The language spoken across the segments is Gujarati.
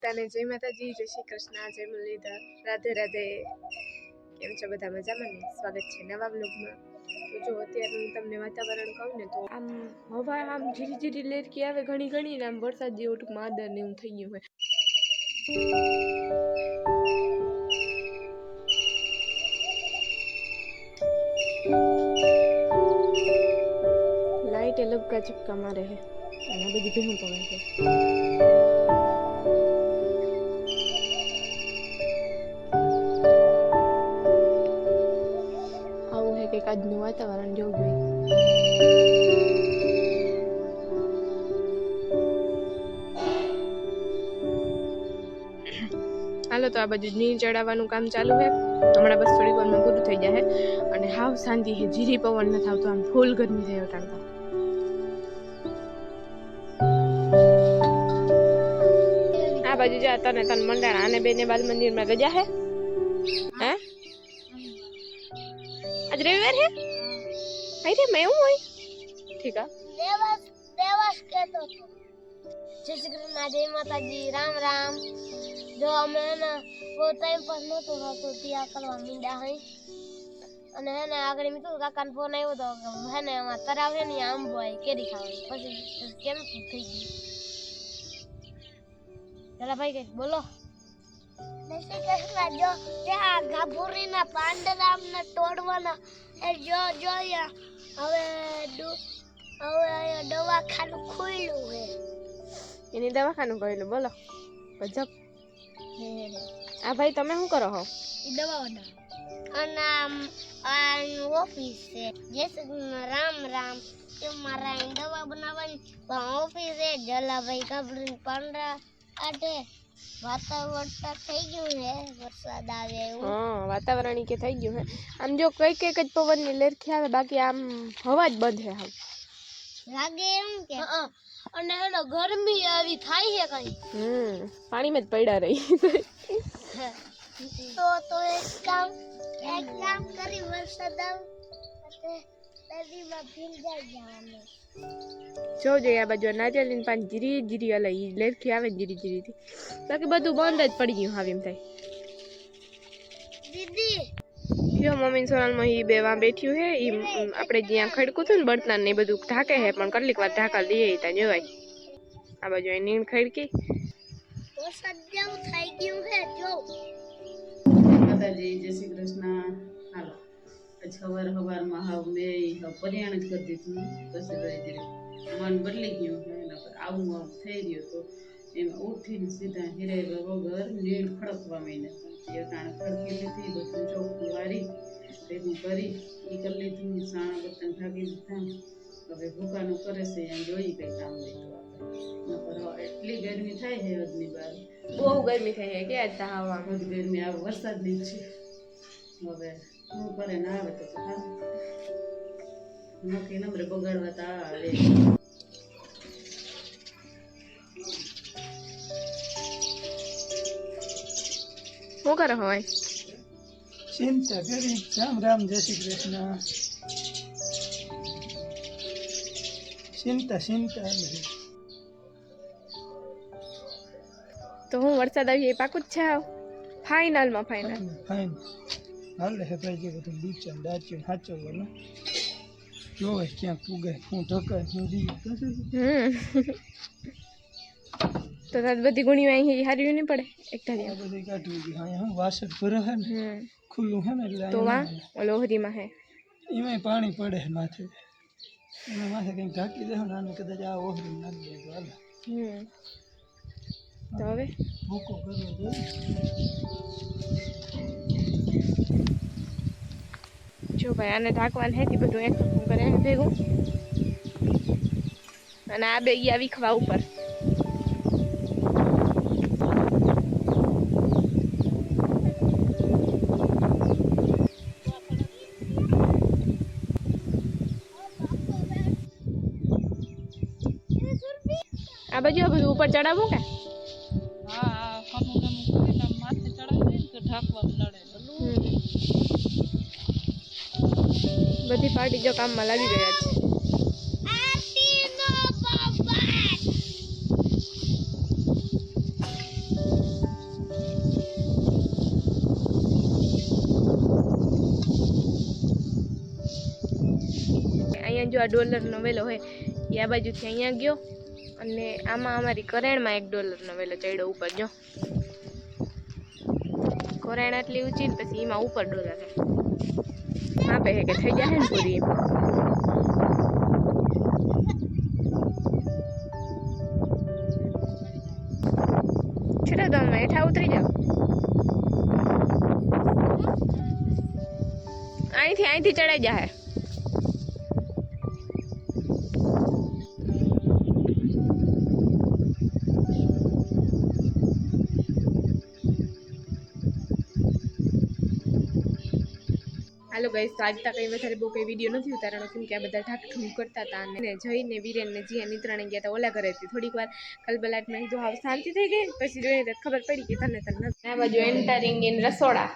તને જય માતાજી, જય શ્રી કૃષ્ણ, જય મુરલીધર, રાધે રાધે। કેમ છો બધા? મજામાં ને? સ્વાગત છે નવા બ્લોગમાં। તો જો અત્યારે હું તમને વાતાવરણ કહું ને તો આમ હવા આમ જીરી જીરી લેરકી આવે ઘણી ઘણી ને આમ વરસાદ જેવું ટૂંકમાં આદર ને એવું થઈ ગયું હોય। लाइट लपका चिपका मारे है અને બધી ભેહું પડે છે। આવું હે કે આજનું વાતાવરણ જેવું જોઈએ। હાલો તો આ બાજુ નીર ચડાવવાનું કામ ચાલુ છે। હમણાં બસ થોડી વારમાં પૂરું થઈ જાય અને હાવ શાંતિ છે, જીરી પવન નથી આવતો, આમ ફૂલ ગરમી થઈ ઉઠાડતો। આ બાજુ જા તને મંડાણા અને બેને બાલ મંદિર માં રજા હે? હે આજ રવિવાર હે? હાઈ રે મેં હું હોય ઠીક આ देवास कहतो तो जय श्री कृष्ण, जय माता जी, राम राम। जो हमें ना वो टाइम पर न तो तिया करवा मींडा है અને હે ને આગળ મીઠું કાકાનો ફોન આવ્યો તો હે ને આમાં તરાવ હે ને આંબો આય કેરી ખાવાની પછી કેમ થઈ ગયું। ચલા ભાઈ કે બોલો જય શ્રી કૃષ્ણ। જો ત્યાં ગાભુરીના પાંડરામને તોડવાના એ જો જોયા હવે દવાખાનું ખુલ્લું હે। એની દવાખાનું કહેલું બોલો ગજબ। આ ભાઈ તમે શું કરો છો? દવા અને ઓફિસ છે જય શ્રી રામ રામ કે મારા દવા બનાવવાની ઓફિસ છે જલાભાઈ કાબરીન પાંડરા કાઢે વાતાવરણ થઈ ગયું હે વરસાદ આવે એવું। હા વાતાવરણ કે થઈ ગયું હે આમ જો કઈ કઈ જ પવનની લેરખી આવે બાકી આમ હવા જ બંધ હે હાવ લાગે એમ કે અને એનો ગરમી આવી થાય છે કઈ પાણીમાં જ પડ્યા રહી। તો એક કામ કરી વરસાદ આવે નદીમાં ભીંજાઈ જવાનું। જો આ બાજુ નારિયેળીની પાન જીરી જીરી હલે ઈ લેરખી આવે જીરી જીરી થી બાકી બધું બંધ જ પડી ગયું હાવ એમ થાય। દીદી જો મમ્મી સોનાલમાં ઈ બેવા બેઠ્યું હે ઈ આપણે જ્યાં ખડકું હતું ને બળતણ ને બધું ઢાકે હે પણ કેટલીક વાર ઢાકા લઈએ ત્યાં જોવાય। આ બાજુ એ નીણ ખડકી વરસાદ જેવું થઈ ગયું હે જો માતાજી જય શ્રી કૃષ્ણ। હાલો આજ સવારમાં હાવ મેં પર્યાણ જ કરી દીધું પછી રહી મન બદલી ગયું છે આવું થઈ રહ્યું તો એમાં ઉઠીને સીધા હિરેરા વગર નીણ ખડકવા માંડ્યા એ કારણે ખડકી લીધી બધું ચોખ્ખું વારી ભેગું કરી એ કરી લીધું સાણા બર્તન ઢાંકી દીધા। હવે ભૂકાનું કરે છે એમ જોઈ કઈ કામ હોય તો એટલી ગરમી થાય છે હદની બહાર બહુ ગરમી થઈ છે કે આજ હવા બહુ ગરમી આવે વરસાદની છે હવે શું કરે ના આવે તો સારું નક્કી નંબરે બગાડવા તો આવે। શું કરો હોય? चिंता करी राम राम जय श्री कृष्ण। चिंता તો હું વરસાદ આવી એ પાકું જ છે ફાઇનલમાં ફાઇનલ फाइन हाल है भाई जी બધું બીચન દાચ્યું હાચવવાનું જોવે ક્યાં પૂગે હું ઢકાય હું દી તો તાર બધી ગુણીઓ અહીં હારી નહીં પડે એક આ ધારી બધી કાઢવી ગઈ હા હું વાસણ ભરે હે ને ખુલ્લું હે ને એટલે તો વા લોહરીમાં હે એમાં પાણી પડે માથે એમાં માથે કંઈક ઢાંકી દે ને આને કદાચ આ ઓહરી નાખી દે તો હાલે। તો હવે ભૂકો કરવો જોઈએ। જો ભાઈ આને ઢાંકવાનું હે બધું એક કરે ભેગું અને આ બે ગયા વિખવા ઉપર આ બાજુ આ બધું ઉપર ચડાવવું કે હા ખામું કરીને માથે ચડાવી દે તો ઢાંકવા નડે બધી પાર્ટી જો કામમાં લાગી ગયા છે। જો આ ડોલરનો વેલો હોય એ આ બાજુથી અહીંયા ગયો અને આમાં અમારી કરેણમાં $1 વેલો ચડ્યો ઉપર જો કરેણ આટલી ઊંચી ને પછી એમાં ઉપર ડોલર છે માપે છે કે થઈ જાય ને પૂરી છેલ્લે તમે હેઠા ઉતરી જાઓ અહીંથી ચડાઈ જાય હાલો ગાઈસ તો આજ તક કઈ વધારે બહુ કઈ વિડીયો નથી ઉતારવાનો કેમ કે આ બધા ઠાકઠું કરતા હતા અને જઈને વીરેન ને જીયા નિત્રાણે ગયા હતા ઓલા ઘરેથી થોડીક વાર કલબલાટમાં કીધું હાવ શાંતિ થઈ ગઈ પછી જોઈએ તો ખબર પડી કે તને આ બાજુ એન્ટરિંગ ઇન રસોડા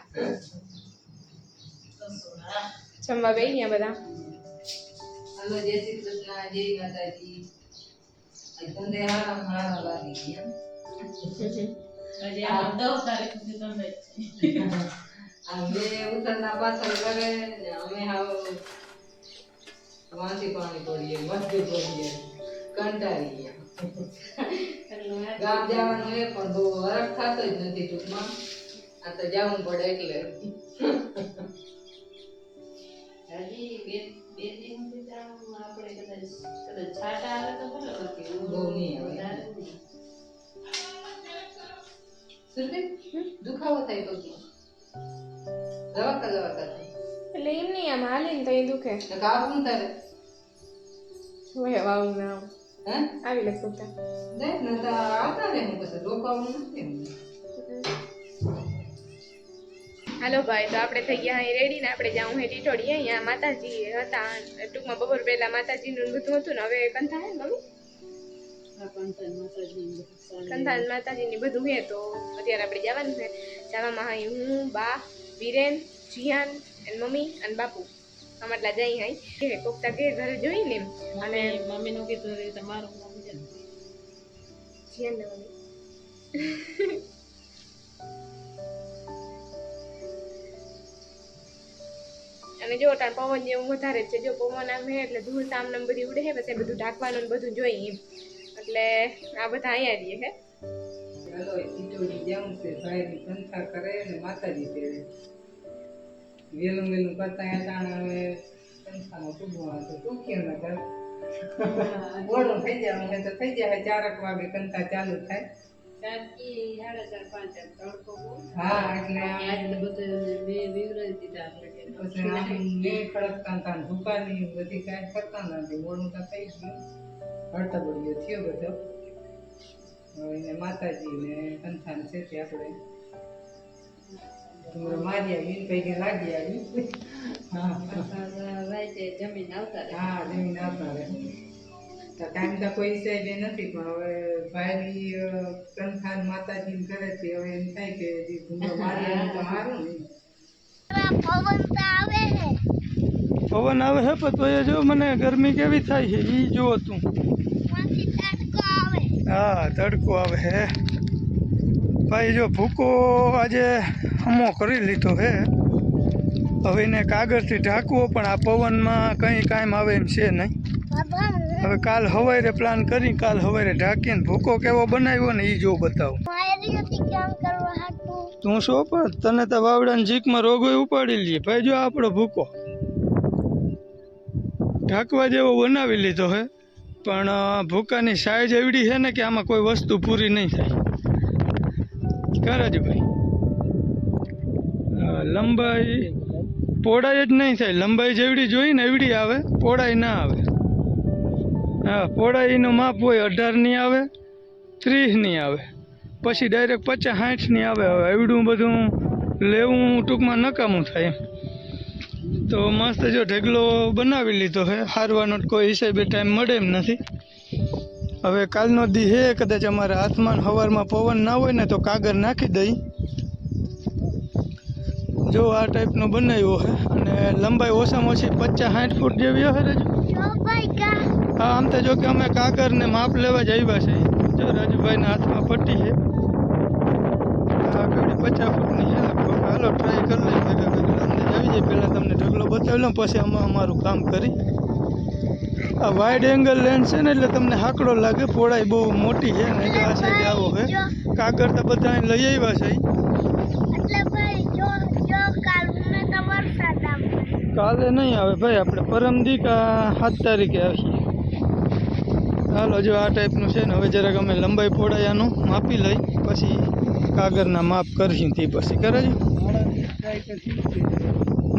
જમવા બેહ્યા બધા હાલો જય શ્રી કૃષ્ણ જય માતાજી તમને હારા હારા લાગી ગયા હજી આ 10 તારીખ સુધી તમને અમે ઉતરના પાછળ કરે ને અમે હાવ વાંચી પાણી પડીએ મસ્તી પડીએ કંટાળી ગયા ગામ જવાનું એ પણ બહુ વરખ થતો જ નથી ટૂંકમાં આ તો જવું પડે એટલે હજી બે દિન સુધી આપણે કદાચ છાટા આવે તો ભલે બાકી બહુ નહીં આવે સુરભી દુખાવો થાય પગમાં દવા એટલે એમ નહીં આમ હાલીને તો એ દુખે કાબુ તારે હોય વાવું ના હે આવી લખું દે ન તો આવતા ને હું પછી રોકાવું નથી હાલો ભાઈ તો આપણે થઈ ગયા અહીં રેડી ને આપણે જાઉં હે ટીટોડી અહીંયા માતાજી હતા ટૂંકમાં બપોર પહેલા માતાજીનું બધું હતું ને હવે કંથા હે મમ્મી કંથા માતાજીની બધું હે તો અત્યારે આપણે જવાનું છે જવામાં અહીં હું બા વીરેન જીયાન અને મમ્મી અને બાપુ અમાટલા જઈ અહીં કે કોકતા કે ઘરે જોઈને અને મમ્મીનું કીધું તમારું જીયાન ને મમ્મી અને જો તાર પવન જેવું વધારે છે જો પવન આમ હે એટલે ધૂળ તામને બધી ઉડે હે પછી બધું ઢાંકવાનું ને બધું જોઈએ એટલે આ બધા અહીંયા રહીએ હે હાલો ઈટોડી જાઉં છે ભાઈની કંથા કરે ને માતાજી તેડે વેલું કરતા હતા હવે કંથાનો ટૂંકમાં તો ટૂંકી ન કર મોડું થઈ જાય તો થઈ જાય 4 વાગે કંથા ચાલુ થાય હા એટલે પછી ખડકતા દુકાની બધી કાંઈ કરતા નથી મોડું તો થઈ ગયું હડતબડિયો થયો બધો હવે માતાજી ને કંથાન છે તે આપણે મારી આવી કઈ લાગી આવી જમીન આવતા રહે તો ટાઈમ તો કોઈ સાહેબ નથી પણ હવે ભાઈ કંથાન માતાજી કરે છે હવે એમ થાય કે મારી તો સારું નહીં પવન આવે છે પણ તો એ જો મને ગરમી કેવી થાય છે એ જો તું હા તડકો આવે હે ભાઈ જો ભૂકો આજે હમો કરી લીધો હે હવે એને કાગળથી ઢાંકવો પણ આ પવનમાં કંઈ કામ આવે એમ છે નહીં હવે કાલ હવારે પ્લાન કરી કાલ હવારે ઢાંકીને ભૂકો કેવો બનાવ્યો ને એ જો બતાવું તું શું પણ તને તો વાવડાની જીકમાં રોગો ઉપાડી લઈએ ભાઈ જો આપણો ભૂકો ઢાંકવા જેવો બનાવી લીધો હે પણ ભૂકાની સાઈઝ એવડી છે ને કે આમાં કોઈ વસ્તુ પૂરી નહીં થાય કરે જ ભાઈ લંબાઈ પહોળાઈ જ નહીં થાય લંબાઈ જેવડી જોઈ ને એવડી આવે પહોળાઈ ના આવે હા પહોળાઈનું માપ હોય 18ની આવે 30ની આવે પછી ડાયરેક્ટ 50-60ની આવે હવે એવડું બધું લેવું ટૂંકમાં નકામું થાય એમ તો મસ્ત જો ઢગલો બનાવી લીધો હે હારવાનો કોઈ હિસાબે ટાઈમ મળે એમ નથી હવે કાલનો દી હે કદાચ અમારા હાથમાં સવારમાં પવન ના હોય ને તો કાગળ નાખી દઈ જો આ ટાઈપનો બનાવ્યો હે અને લંબાઈ ઓછામાં ઓછી 50-60 ફૂટ જેવી હે રજુ હા આમ તો જો કે અમે કાગળને માપ લેવા જ આવ્યા છે જો રાજુભાઈના હાથમાં પટ્ટી છે આ ગાડી 50 ફૂટની છે લગભગ હાલો ટ્રાય કરી લઈએ ભેગા ભેગા અંદાજ આવી જાય પહેલાં તમને ઢગલો બતાવી લઉં પછી અમે અમારું કામ કરી આ વાઇડ એંગલ લેન્સ છે ને એટલે તમને હાકડો લાગે. પહોળાઈ બહુ મોટી છે ને જો આ સાઈડ આવો છે. કાગર તો બધા અહીં લઈ આવ્યા છે. એટલે ભાઈ જો કાલ મને તો વરસાદ આવશે. કાલે નહીં આવે ભાઈ, આપણે પરમદી કા 7 તારીખે આવીએ. હાલો જો આ ટાઈપનું છે ને. હવે જરાક અમે લંબાઈ પહોળાઈ આનું માપી લઈ પછી કાગરના માપ કરીશું. તે પછી કરે છે.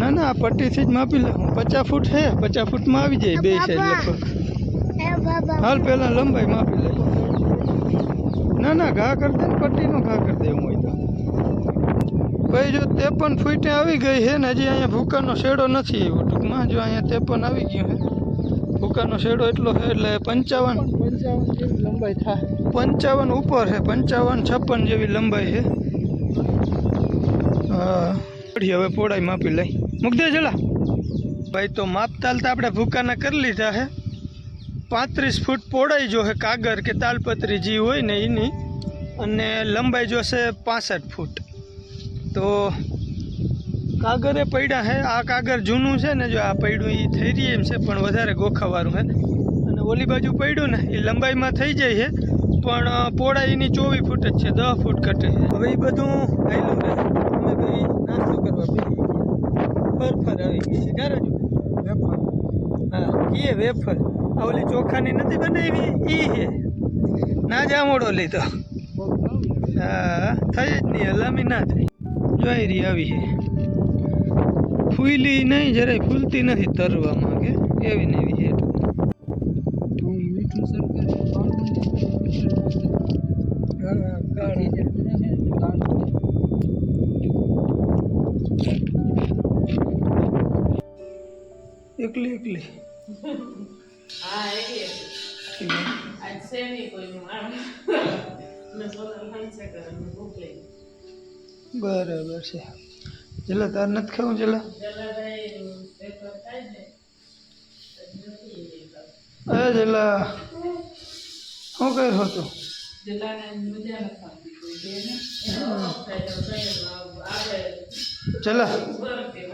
ના ના, આ પટ્ટીથી જ માપી લઉં. 50 ફૂટ છે, 50 ફૂટમાં આવી જાય બે સાઈડ લગભગ. એ બાબા હાલ પહેલાં લંબાઈ માપી લઈ. ના ના, ઘા કરી દે ને, પટ્ટીનો ઘા કરી દે. હું હોય તો ભાઈ જો 53 ફૂટે આવી ગઈ છે ને. હજી અહીંયા ભૂકાનો શેડો નથી આવ્યો. ટૂંકમાં જો અહીંયા 53 આવી ગયું છે. ભૂકાનો શેડો એટલો છે એટલે 55 જેવી લંબાઈ થાય. 55 ઉપર છે, 55-56 જેવી લંબાઈ છે. હા, હવે પહોળાઈ માપી લઈ. મૂક દે જલા ભાઈ. તો માપતાલ તો આપણે ભૂકાના કરી લીધા છે. 35 ફૂટ પહોળાઈ જો છે કાગર કે તાલપત્રી જે હોય ને એની, અને લંબાઈ જોશે 65 ફૂટ. તો કાગરે પડ્યા છે. આ કાગર જૂનું છે ને, જો આ પડ્યું એ થઈ રહી એમ છે પણ વધારે ગોખાવાળું છે. અને ઓલી બાજુ પડ્યું ને એ લંબાઈમાં થઈ જાય છે પણ પહોળાઈ એની 24 ફૂટ જ છે, 10 ફૂટ ઘટે. હવે એ બધું આવેલું ને. અમે ભાઈ નાસ્તો કરવા બેસી ફરફર આવી ગઈ છે. ક્યારે જો વેફર? હા, એ વેફર. આ ઓલી ચોખાની નથી બનાવી એ છે. ના જામોડો લીધો. હા, થઈ જ નહીં, હલામી ના થઈ. જોઈ રહી આવી છે. ફૂલી નહીં, જરાય ફૂલતી નથી તરવા માંગે એવી ને એવી છે. એકલી એકલી હા એટલે આજ છે નહીં કોઈ આમ મેં સોનલ હાંસે કરે ભૂખ લઈ. બરાબર છે. જલા તાર નથી ખાવું? જલા જલાભાઈ પેપર થાય ને જલા શું કર્યો હતો? જલાને મજા નથી આવતી કોઈ દે ને આપણે જલા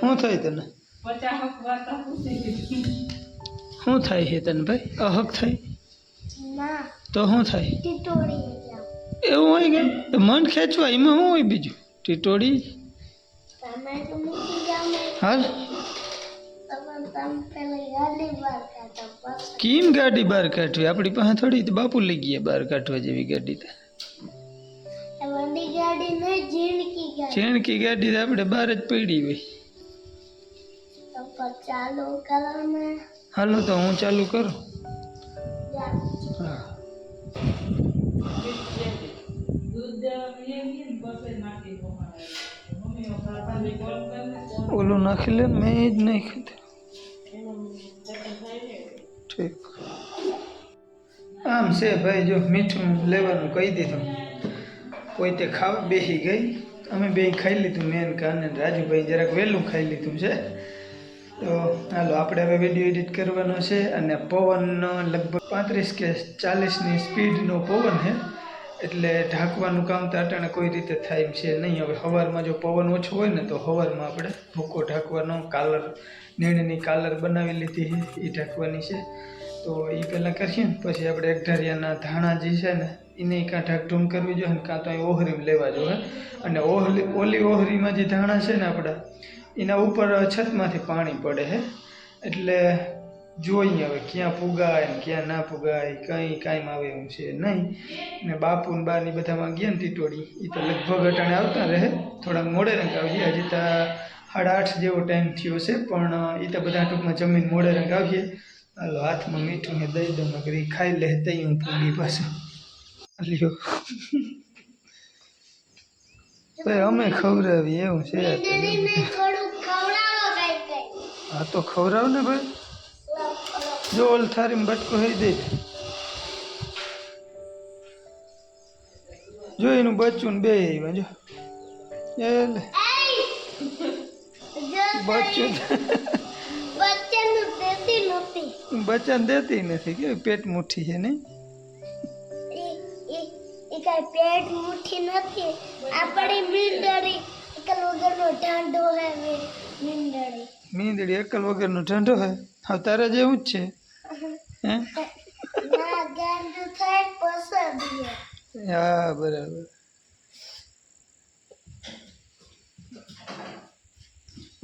શું થાય તને? 50 વાર્તા પૂછી શું થાય છે તને ભાઈ? અહક થાય ના તો શું થાય? ટીટોડી એવું હોય કે મન ખેંચવા એમાં શું હોય બીજું? ટીટોડી તમે તો મૂકી જાવ ને. હાલ તમે પેલી ગાડી બહાર કાઢો પછી કેમ ગાડી બહાર કાઢવી? આપણી પાસે થોડી. તો બાપુ લઈ ગયા બહાર કાઢવા જેવી ગાડી. તો વડી ગાડી નહીં, ઝીણકી ગાડી. ચેણકી ગાડી તો આપણે બહાર જ પડી હોય. તો પર ચાલુ કરો ને. હાલો તો હું ચાલુ કરું. જા. હા, દૂધ લેવી બસે નાખી પોહાડે મમ્મી પાપાને કોલ કરને ઓલું નાખી લે. મેં જ નહીં ખાધું. ઠીક. આમ છે ભાઈ, જો મીઠું લેવાનું કહી દીધું. કોઈ તે ખાવા બેસી ગઈ. અમે બે ખાઈ લીધું. મેન કાને રાજુભાઈ જરાક વહેલું ખાઈ લીધું છે. તો હાલો આપણે હવે વિડીયો એડિટ કરવાનો છે. અને પવન લગભગ 35 કે 40ની સ્પીડનો પવન છે. એટલે ઢાંકવાનું કામ તો અટાણે કોઈ રીતે થાય એમ છે નહીં. હવે સવારમાં જો પવન ઓછો હોય ને તો સવારમાં આપણે ભૂકો ઢાંકવાનો કાલર, નીણની કાલર બનાવી લીધી છે એ ઢાંકવાની છે. તો એ પહેલાં કરીએ ને પછી આપણે એકઢારિયાના ધાણા જે છે ને એને કાં ઢાંકઢૂમ કરવી જોઈએ ને કાં તો અહીં ઓહરી લેવા જોઈએ. અને ઓલી ઓહરીમાં જે ધાણા છે ને આપણા એના ઉપર છતમાંથી પાણી પડે છે. એટલે જોઈએ હવે ક્યાં પુગાય ને ક્યાં ના પુગાય, કંઈ કાંઈ આવે એવું છે નહીં. ને બાપુ ને બાની બધામાં ગયા ને ટીટોળી એ તો લગભગ અટાણે આવતા રહે. થોડાક મોડે રંગ આવીએ. હજી તો 8:30 જેવો ટાઈમ થયો છે પણ એ તો બધા ટૂંકમાં જમીન મોડે રંગ આવીએ. હાલો હાથમાં મીઠું ને દઈ દઉં કરી ખાઈ લે. તઈ હું પૂગી પાછું લ્યો ભાઈ. અમે ખવડાવીએ એવું છે. થોડું ખવડાવો કઈ કઈ. હા તો ખવડાવ ને ભાઈ. જો ઓલ થારીમાં બટકો હઈ દે. જો એનું બચ્ચું ને બે આવ્યા. જો એટલે બચ્ચું બચ્ચાનું દેતી નહોતી. બચ્ચાને દેતી નથી કે પેટ મુઠ્ઠી છે નહીં. એ કઈ પેટ મુઠ્ઠી નથી. આપણી મીંદડી એકલ વગરનો ઢાંઢો હે. મીંદડી મીંદડી એકલ વગરનો ઢંઢો હે. હા તારા જેવું જ છે. હે ના ગાંડું થાય પછી હા બરાબર.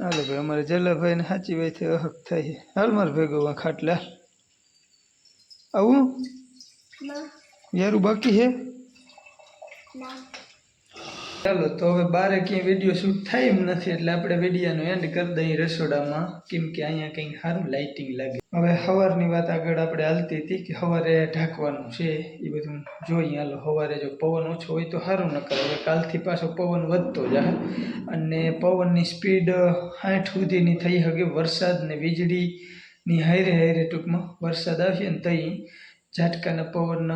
હાલો ભાઈ, અમારે જલાભાઈ ને સાચી વાત અહક થાય. હાલ મારે ભેગો ખાટલા આવું યારું બાકી છે. ના ચાલો તો હવે બારે ક્યાંય વિડીયો શૂટ થાય એમ નથી એટલે આપણે વિડીયોનો એન્ડ કરી દઈએ રસોડામાં, કેમ કે અહીંયા કંઈક સારું લાઇટિંગ લાગે. હવે સવારની વાત આગળ આપણે હાલતી હતી કે સવારે ઢાંકવાનું છે એ બધું જોઈએ. હાલો સવારે જો પવન ઓછો હોય તો સારું, ન કરે હવે કાલથી પાછો પવન વધતો જાય અને પવનની સ્પીડ 60 સુધીની થઈ શકે. વરસાદ ને વીજળીની હારે હારે ટૂંકમાં વરસાદ આવીએ ને તઈ ઝાટકાના પવન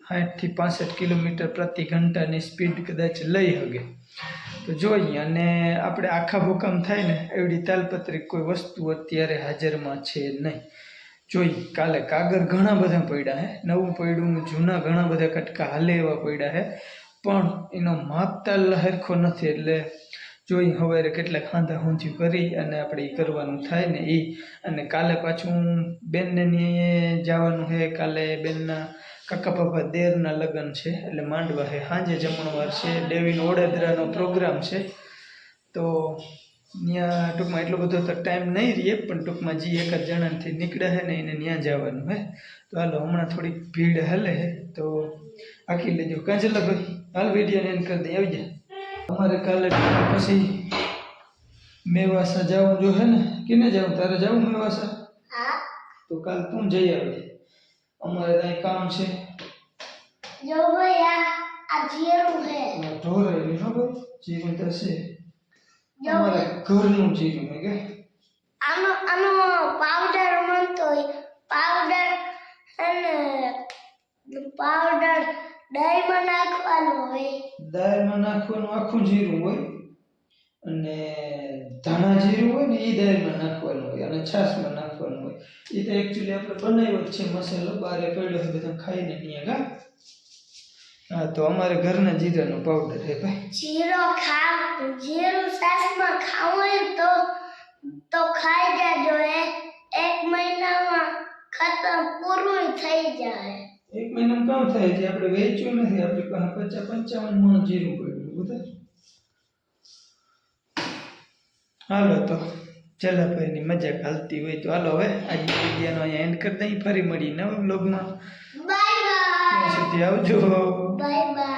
60 થી 65 કિલોમીટર પ્રતિ ઘંટાની સ્પીડ કદાચ લઈ શકે. તો જોઈએ. અને આપણે આખા ભૂકંપ થાય ને એવડી તાલપત્રી કોઈ વસ્તુ અત્યારે હાજરમાં છે નહીં. જોઈએ કાલે કાગળ ઘણા બધા પડ્યા હે, નવું પડ્યું, જૂના ઘણા બધા કટકા હાલે એવા પડ્યા હે, પણ એનો માપતાલ હરખો નથી. એટલે જોઈ સવારે કેટલાક ખાંધા ઊંધિયું કરી અને આપણે એ કરવાનું થાય ને એ. અને કાલે પાછું બેનને જવાનું છે. કાલે બેનના કાકા પાપા દેરના લગ્ન છે એટલે માંડવા છે, સાંજે જમણવાર છે, ડેવીનો ઓડેદરાનો પ્રોગ્રામ છે. તો ત્યાં ટૂંકમાં એટલો બધો તો ટાઈમ નહીં રહીએ, પણ ટૂંકમાં જે એક જ જણાથી નીકળે છે ને એને ત્યાં જવાનું હે. તો હાલો હમણાં થોડીક ભીડ હાલે છે તો આખી લેજો. કાંચલા ભાઈ હાલ વિડીયોને એન્ડ કરી દઈ, આવી જાય. અમારે કાલે પછી મેવાસા જવું જો હે ને, કેને જવું? તારે જવું મેવાસા? હા તો કાલ તું જઈ આવે, અમારે ત્યાં કામ છે. જો ભાઈ આ જીરું હે ઢોરાઈ નો ભાઈ જીરું તો છે જો અમારે ઘરનું જીરું હે કે આનો આનો પાવડર મનતો પાવડર અને પાવડર દહીંમાં નાખવાનો હોય. દાળમાં નાખવાનું આખું જીરું હોય અને ધાણા જીરું હોય ને એ દાળમાં નાખવાનું હોય અને છાશમાં નાખવાનું હોય. એ તો એકચ્યુઅલી આપણે બનાવ્યો જ છે મસાલો, બારે પડ્યો છે બધા ખાઈને ત્યાં ગા. હા તો અમારે ઘરના જીરાનો પાવડર છે ભાઈ. જીરું સાસમાં ખાવું હોય તો ખાઈ જાજો. એક મહિનામાં ખતમ પૂરું થઈ જાય. એક મહિનામાં કામ થાય છે, આપણે વેચ્યું નથી. આપણી પાસે 50-55 મણ જીરું પડ્યું બધા. હાલો તો જલાભાઈની મજાક હાલતી હોય તો હાલો હવે આજની વિડીયોનો અહીંયા એન્ડ કરી દઈએ. ફરી મળી નવા બ્લોગમાં. બાય બાય ત્યાં સુધી આવજો. Bye bye.